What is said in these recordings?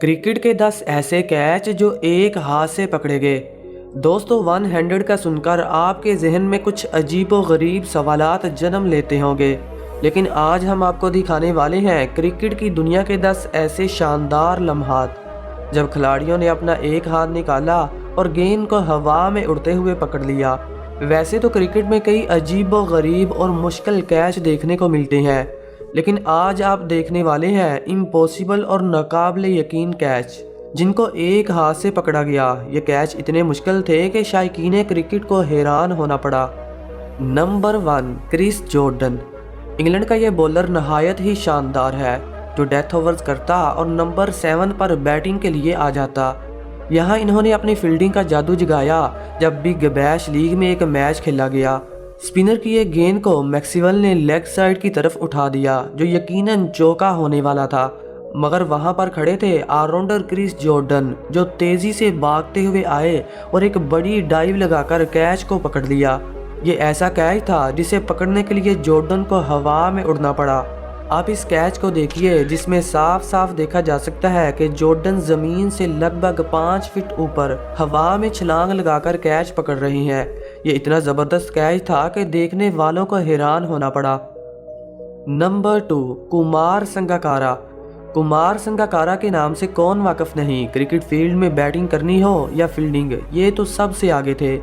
Cricket के 10 ऐसे catch जो एक हाथ से पकड़े गए। दोस्तों, वन हैंडेड का सुनकर आपके जहन में कुछ अजीबो गरीब सवालात जन्म लेते होंगे, लेकिन आज हम आपको दिखाने वाले हैं क्रिकेट की दुनिया के 10 ऐसे शानदार लम्हात जब खिलाड़ियों ने अपना एक हाथ निकाला और गेंद को हवा में उड़ते हुए पकड़ लिया। वैसे तो क्रिकेट में कई अजीबो गरीब और मुश्किल कैच देखने को मिलते हैं, लेकिन आज आप देखने वाले हैं इम्पॉसिबल और नाकाबिले यकीन कैच जिनको एक हाथ से पकड़ा गया। ये कैच इतने मुश्किल थे कि शायकीन क्रिकेट को हैरान होना पड़ा। Number 1, Chris Jordan. इंग्लैंड का ये बॉलर नहायत ही शानदार है जो डेथ ओवर्स करता और नंबर 7 पर बैटिंग के लिए आ जाता। यहाँ इन्होंने अपनी फील्डिंग का जादू जगाया जब बिग बैश लीग में एक मैच खेला गया। स्पिनर की एक गेंद को मैक्सवेल ने लेग साइड की तरफ उठा दिया जो यकीनन चौका होने वाला था, मगर वहां पर खड़े थे ऑलराउंडर क्रिस जॉर्डन जो तेजी से भागते हुए आए और एक बड़ी डाइव लगाकर कैच को पकड़ लिया। ये ऐसा कैच था जिसे पकड़ने के लिए जॉर्डन को हवा में उड़ना पड़ा। आप इस कैच को देखिए जिसमें साफ साफ देखा जा सकता है कि जॉर्डन जमीन से लगभग 5 फीट ऊपर हवा में छलांग लगाकर कैच पकड़ रही हैं। ये इतना ज़बरदस्त कैच था कि देखने वालों को हैरान होना पड़ा। नंबर 2, कुमार संगकारा। कुमार संगकारा के नाम से कौन वाकिफ नहीं। क्रिकेट फील्ड में बैटिंग करनी हो या फील्डिंग, ये तो सबसे आगे थे।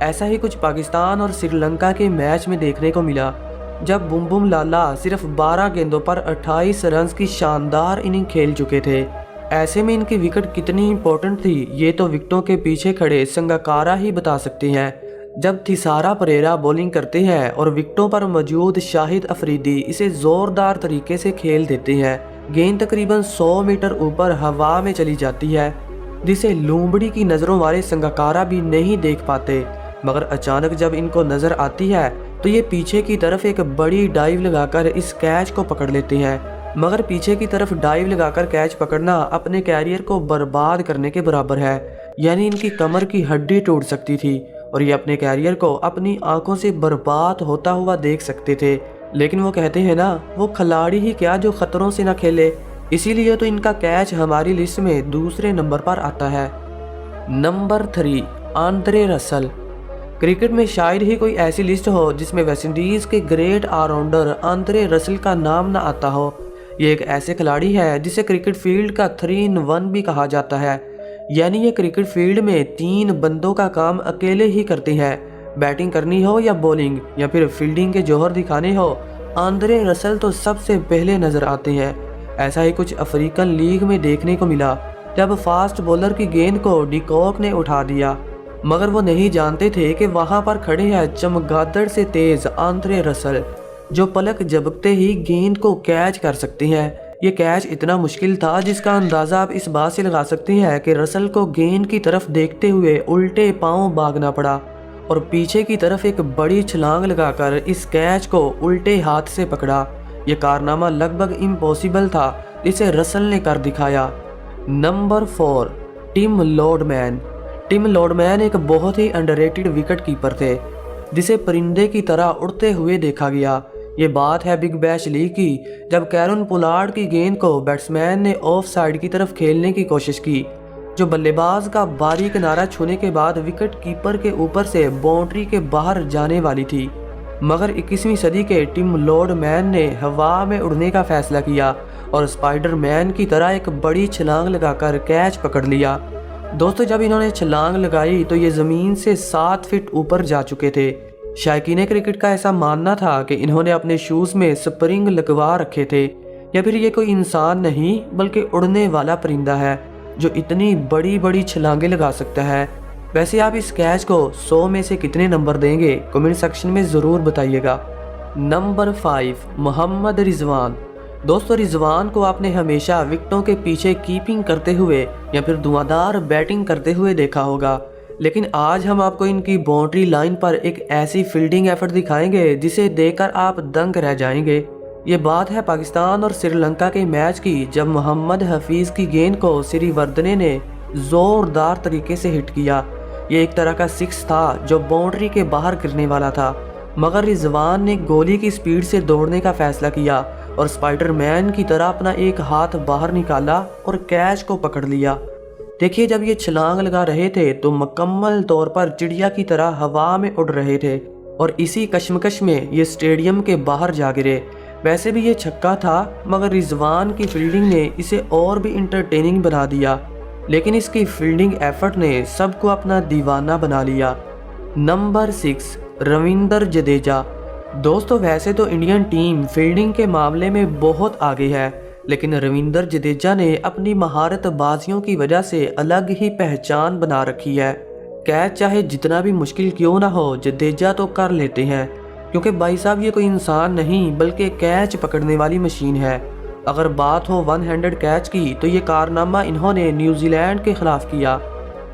ऐसा ही कुछ पाकिस्तान और श्रीलंका के मैच में देखने को मिला जब बुम बुम लाला सिर्फ 12 गेंदों पर 28 रन की शानदार इनिंग खेल चुके थे। ऐसे में इनकी विकेट कितनी इंपॉर्टेंट थी ये तो विकेटों के पीछे खड़े संगकारा ही बता सकते हैं। जब थिसारा परेरा बॉलिंग करते हैं और विकेटों पर मौजूद शाहिद अफरीदी इसे जोरदार तरीके से खेल देते हैं, गेंद तकरीबन 100 मीटर ऊपर हवा में चली जाती है जिसे लूंबड़ी की नज़रों वाले संगकारा भी नहीं देख पाते। मगर अचानक जब इनको नज़र आती है तो ये पीछे की तरफ एक बड़ी डाइव लगाकर इस कैच को पकड़ लेते हैं। मगर पीछे की तरफ डाइव लगाकर कैच पकड़ना अपने कैरियर को बर्बाद करने के बराबर है, यानी इनकी कमर की हड्डी टूट सकती थी और ये अपने कैरियर को अपनी आंखों से बर्बाद होता हुआ देख सकते थे। लेकिन वो कहते हैं ना, वो खिलाड़ी ही क्या जो खतरों से ना खेले, इसीलिए तो इनका कैच हमारी लिस्ट में दूसरे नंबर पर आता है। Number 3, Andre Russell. क्रिकेट में शायद ही कोई ऐसी लिस्ट हो जिसमें वेस्टइंडीज़ के ग्रेट ऑलराउंडर आंद्रे रसल का नाम ना आता हो। ये एक ऐसे खिलाड़ी है जिसे क्रिकेट फील्ड का 3 in 1 भी कहा जाता है, यानी ये क्रिकेट फील्ड में 3 बंदों का काम अकेले ही करते हैं। बैटिंग करनी हो या बॉलिंग या फिर फील्डिंग के जौहर दिखाने हो, आंद्रे रसल तो सबसे पहले नजर आते हैं। ऐसा ही कुछ अफ्रीकन लीग में देखने को मिला जब फास्ट बॉलर की गेंद को डिकॉक ने उठा दिया, मगर वो नहीं जानते थे कि वहां पर खड़े हैं चमगादड़ से तेज आंद्रे रसल जो पलक झपकते ही गेंद को कैच कर सकते हैं। ये कैच इतना मुश्किल था जिसका अंदाज़ा आप इस बात से लगा सकते हैं कि रसल को गेंद की तरफ देखते हुए उल्टे पांव भागना पड़ा और पीछे की तरफ एक बड़ी छलांग लगाकर इस कैच को उल्टे हाथ से पकड़ा। ये कारनामा लगभग इम्पॉसिबल था जिसे रसल ने कर दिखाया। Number 4, Tim Lordman. Tim Lordman एक बहुत ही अंडररेटेड विकेट कीपर थे जिसे परिंदे की तरह उड़ते हुए देखा गया। ये बात है बिग बैश लीग की जब कैरन पोलार्ड की गेंद को बैट्समैन ने ऑफ साइड की तरफ खेलने की कोशिश की जो बल्लेबाज का बारी किनारा छूने के बाद विकेट कीपर के ऊपर से बाउंड्री के बाहर जाने वाली थी। मगर 21वीं सदी के टिम लॉर्डमैन ने हवा में उड़ने का फैसला किया और स्पाइडरमैन की तरह एक बड़ी छलांग लगाकर कैच पकड़ लिया। दोस्तों, जब इन्होंने छलांग लगाई तो ये ज़मीन से 7 फीट ऊपर जा चुके थे। शायकीन क्रिकेट का ऐसा मानना था कि इन्होंने अपने शूज़ में स्प्रिंग लगवा रखे थे या फिर ये कोई इंसान नहीं बल्कि उड़ने वाला परिंदा है जो इतनी बड़ी बड़ी छलांगे लगा सकता है। वैसे आप इस कैच को 100 में से कितने नंबर देंगे कमेंट सेक्शन में ज़रूर बताइएगा। नंबर 5, मोहम्मद रिजवान। दोस्तों, रिजवान को आपने हमेशा विकेटों के पीछे कीपिंग करते हुए या फिर धुआंधार बैटिंग करते हुए देखा होगा, लेकिन आज हम आपको इनकी बाउंड्री लाइन पर एक ऐसी फील्डिंग एफर्ट दिखाएंगे जिसे देखकर आप दंग रह जाएंगे। ये बात है पाकिस्तान और श्रीलंका के मैच की जब मोहम्मद हफीज़ की गेंद को श्रीवर्धने ने ज़ोरदार तरीके से हिट किया। ये एक तरह का 6 था जो बाउंड्री के बाहर गिरने वाला था, मगर रिजवान ने गोली की स्पीड से दौड़ने का फैसला किया और स्पाइडरमैन की तरह अपना एक हाथ बाहर निकाला और कैच को पकड़ लिया। देखिए, जब ये छलांग लगा रहे थे तो मुकम्मल तौर पर चिड़िया की तरह हवा में उड़ रहे थे और इसी कश्मकश में ये स्टेडियम के बाहर जा गिरे। वैसे भी ये छक्का था, मगर रिजवान की फील्डिंग ने इसे और भी इंटरटेनिंग बना दिया, लेकिन इसकी फील्डिंग एफर्ट ने सबको अपना दीवाना बना लिया। नंबर 6, रविंद्र जडेजा। दोस्तों, वैसे तो इंडियन टीम फील्डिंग के मामले में बहुत आगे है, लेकिन रविंद्र जडेजा ने अपनी महारतबाजियों की वजह से अलग ही पहचान बना रखी है। कैच चाहे जितना भी मुश्किल क्यों ना हो, जडेजा तो कर लेते हैं, क्योंकि भाई साहब ये कोई इंसान नहीं बल्कि कैच पकड़ने वाली मशीन है। अगर बात हो वन हैंडेड कैच की, तो ये कारनामा इन्होंने न्यूजीलैंड के खिलाफ किया,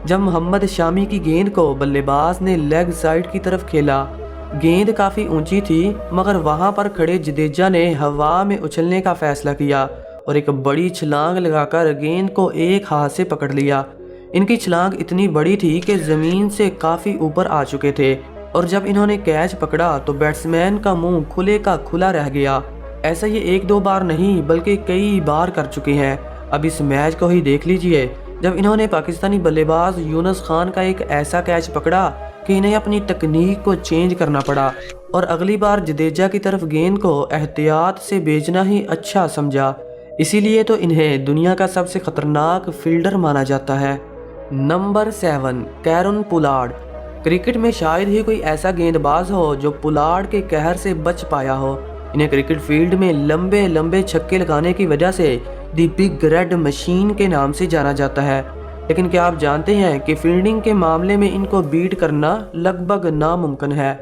जब मोहम्मद शामी की गेंद को बल्लेबाज ने लेग साइड की तरफ खेला। गेंद काफ़ी ऊंची थी, मगर वहां पर खड़े जडेजा ने हवा में उछलने का फैसला किया और एक बड़ी छलांग लगाकर गेंद को एक हाथ से पकड़ लिया। इनकी छलांग इतनी बड़ी थी कि ज़मीन से काफ़ी ऊपर आ चुके थे, और जब इन्होंने कैच पकड़ा तो बैट्समैन का मुंह खुले का खुला रह गया। ऐसा ये एक दो बार नहीं बल्कि कई बार कर चुके हैं। अब इस मैच को ही देख लीजिए, जब इन्होंने पाकिस्तानी बल्लेबाज यूनुस खान का एक ऐसा कैच पकड़ा कि इन्हें अपनी तकनीक को चेंज करना पड़ा और अगली बार जडेजा की तरफ गेंद को एहतियात से भेजना ही अच्छा समझा। इसीलिए तो इन्हें दुनिया का सबसे खतरनाक फील्डर माना जाता है। Number 7, Kieron Pollard. क्रिकेट में शायद ही कोई ऐसा गेंदबाज हो जो पोलार्ड के कहर से बच पाया हो। इन्हें क्रिकेट फील्ड में लंबे लंबे छक्के लगाने की वजह से दी बिग रेड मशीन के नाम से जाना जाता है। लेकिन क्या आप जानते हैं कि फील्डिंग के मामले में इनको बीट करना लगभग नामुमकिन है।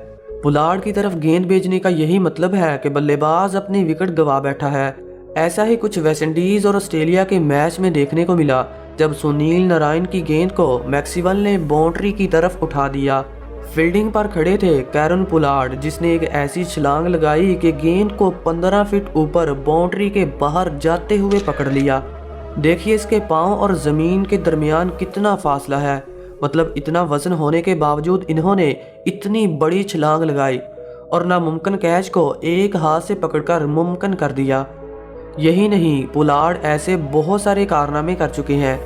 पोलार्ड की तरफ गेंद भेजने का यही मतलब है कि बल्लेबाज अपनी विकेट गंवा बैठा है। ऐसा ही कुछ वेस्टइंडीज और ऑस्ट्रेलिया के मैच में देखने को मिला, जब सुनील नारायण की गेंद को मैक्सवेल ने बाउंड्री की तरफ उठा दिया। फील्डिंग पर खड़े थे कैरन पोलार्ड, जिसने एक ऐसी छलांग लगाई कि गेंद को 15 फीट ऊपर बाउंड्री के बाहर जाते हुए पकड़ लिया। देखिए इसके पांव और ज़मीन के दरमियान कितना फासला है, मतलब इतना वजन होने के बावजूद इन्होंने इतनी बड़ी छलांग लगाई और नामुमकिन कैच को एक हाथ से पकड़कर मुमकिन कर दिया। यही नहीं, पोलार्ड ऐसे बहुत सारे कारनामे कर चुके हैं।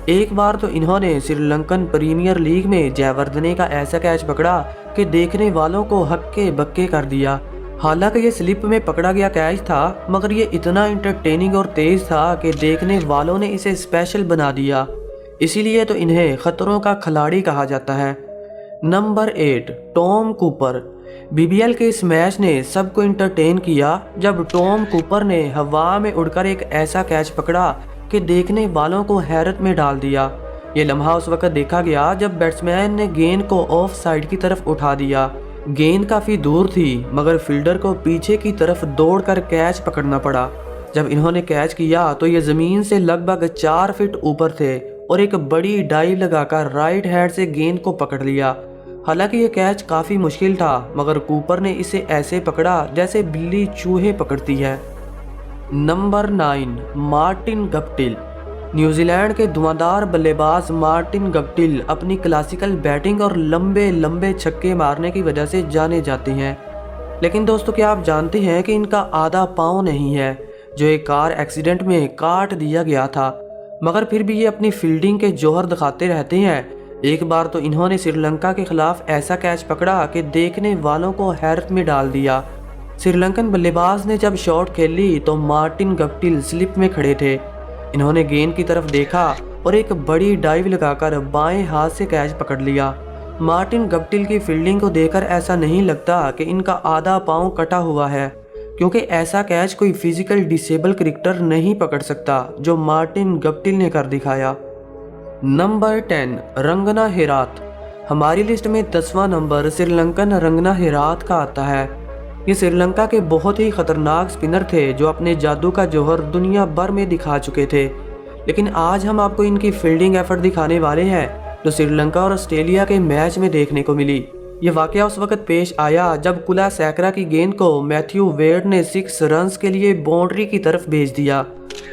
एक बार तो इन्होंने श्रीलंकन प्रीमियर लीग में जयवर्धने का ऐसा कैच पकड़ा कि देखने वालों को हक्के बक्के कर दिया। हालांकि ये स्लिप में पकड़ा गया कैच था, मगर ये इतना इंटरटेनिंग और तेज था कि देखने वालों ने इसे स्पेशल बना दिया। इसीलिए तो इन्हें खतरों का खिलाड़ी कहा जाता है। Number 8, Tom Cooper. बीबीएल के इस मैच ने सबको इंटरटेन किया, जब टॉम कूपर ने हवा में उड़कर एक ऐसा कैच पकड़ा कि देखने वालों को हैरत में डाल दिया। ये लम्हा उस वक्त देखा गया जब बैट्समैन ने गेंद को ऑफ साइड की तरफ उठा दिया। गेंद काफ़ी दूर थी, मगर फील्डर को पीछे की तरफ दौड़कर कैच पकड़ना पड़ा। जब इन्होंने कैच किया तो ये ज़मीन से लगभग 4 फीट ऊपर थे और एक बड़ी डाइव लगाकर राइट हैंड से गेंद को पकड़ लिया। हालांकि ये कैच काफ़ी मुश्किल था, मगर कूपर ने इसे ऐसे पकड़ा जैसे बिल्ली चूहे पकड़ती है। Number 9, Martin Guptill. न्यूजीलैंड के धुआंधार बल्लेबाज मार्टिन गप्टिल अपनी क्लासिकल बैटिंग और लंबे लंबे छक्के मारने की वजह से जाने जाते हैं। लेकिन दोस्तों, क्या आप जानते हैं कि इनका आधा पाँव नहीं है, जो एक कार एक्सीडेंट में काट दिया गया था, मगर फिर भी ये अपनी फील्डिंग के जौहर दिखाते रहते हैं। एक बार तो इन्होंने श्रीलंका के खिलाफ ऐसा कैच पकड़ा कि देखने वालों को हैरत में डाल दिया। श्रीलंकन बल्लेबाज ने जब शॉट खेली तो मार्टिन गप्टिल स्लिप में खड़े थे। इन्होंने गेंद की तरफ देखा और एक बड़ी डाइव लगाकर बाएं हाथ से कैच पकड़ लिया। मार्टिन गप्टिल की फील्डिंग को देखकर ऐसा नहीं लगता कि इनका आधा पाँव कटा हुआ है, क्योंकि ऐसा कैच कोई फिजिकल डिसेबल क्रिकेटर नहीं पकड़ सकता जो मार्टिन गप्टिल ने कर दिखाया। नंबर 10, रंगना हेराथ। हमारी लिस्ट में 10वां नंबर श्रीलंकन रंगना हेराथ का आता है। ये श्रीलंका के बहुत ही खतरनाक स्पिनर थे जो अपने जादू का जौहर दुनिया भर में दिखा चुके थे। लेकिन आज हम आपको इनकी फील्डिंग एफर्ट दिखाने वाले हैं जो श्रीलंका और ऑस्ट्रेलिया के मैच में देखने को मिली। ये वाकया उस वक्त पेश आया जब कुलशेखर की गेंद को मैथ्यू वेड ने 6 रन्स के लिए बाउंड्री की तरफ भेज दिया,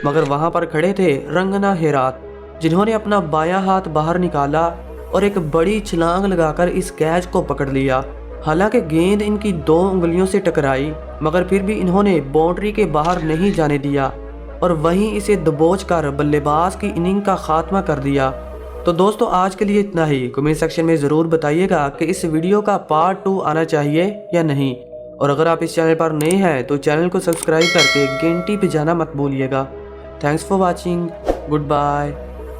मगर वहां पर खड़े थे रंगना हेराथ, जिन्होंने अपना बायां हाथ बाहर निकाला और एक बड़ी छलांग लगाकर इस कैच को पकड़ लिया। हालांकि गेंद इनकी 2 उंगलियों से टकराई मगर फिर भी इन्होंने बाउंड्री के बाहर नहीं जाने दिया और वहीं इसे दबोच कर बल्लेबाज की इनिंग का खात्मा कर दिया। तो दोस्तों आज के लिए इतना ही। कमेंट सेक्शन में ज़रूर बताइएगा कि इस वीडियो का पार्ट 2 आना चाहिए या नहीं। और अगर आप इस चैनल पर नए हैं तो चैनल को सब्सक्राइब करके घंटी बजाना मत भूलिएगा। Thanks for watching. Good bye.